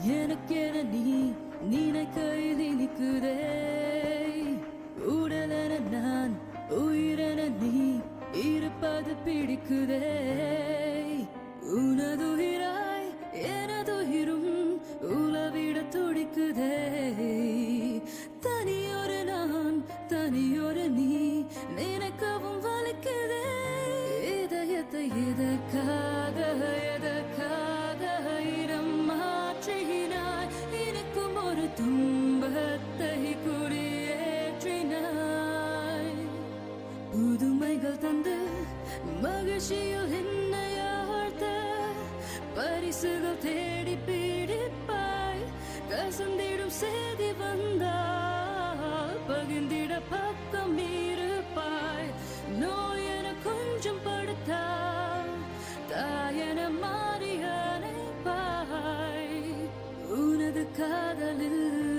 எனக்கென நீ நினைக்கையில் இனிக்குதே. உடலென நான் உயிரென நீ இருப்பது பிடிக்குதே. உனதுயிராய் எனதுயிரும் உலவிட துடிக்குதே. தனியொரு நான் தனியொரு நீ நினைக்கவும் வலிக்குதே. இதயத்தை எதற்காக எதற்காக இடம் மாற்றினாய்? எனக்கும் ஒரு துன்பத்தை குடியேற்றினாய். புதுமைகள் தந்து மகிழ்ச்சியில் என்னை ஆழ்த்த பரிசுகள் தேடி பிடிப்பாய். கசந்திடும் செய்தி வந்தால் பகிர்ந்திட பக்கம் இருப்பாய். நோய் என கொஞ்சம் படுத்தால் தாயென மாறி அணைப்பாய். உனது காதலில்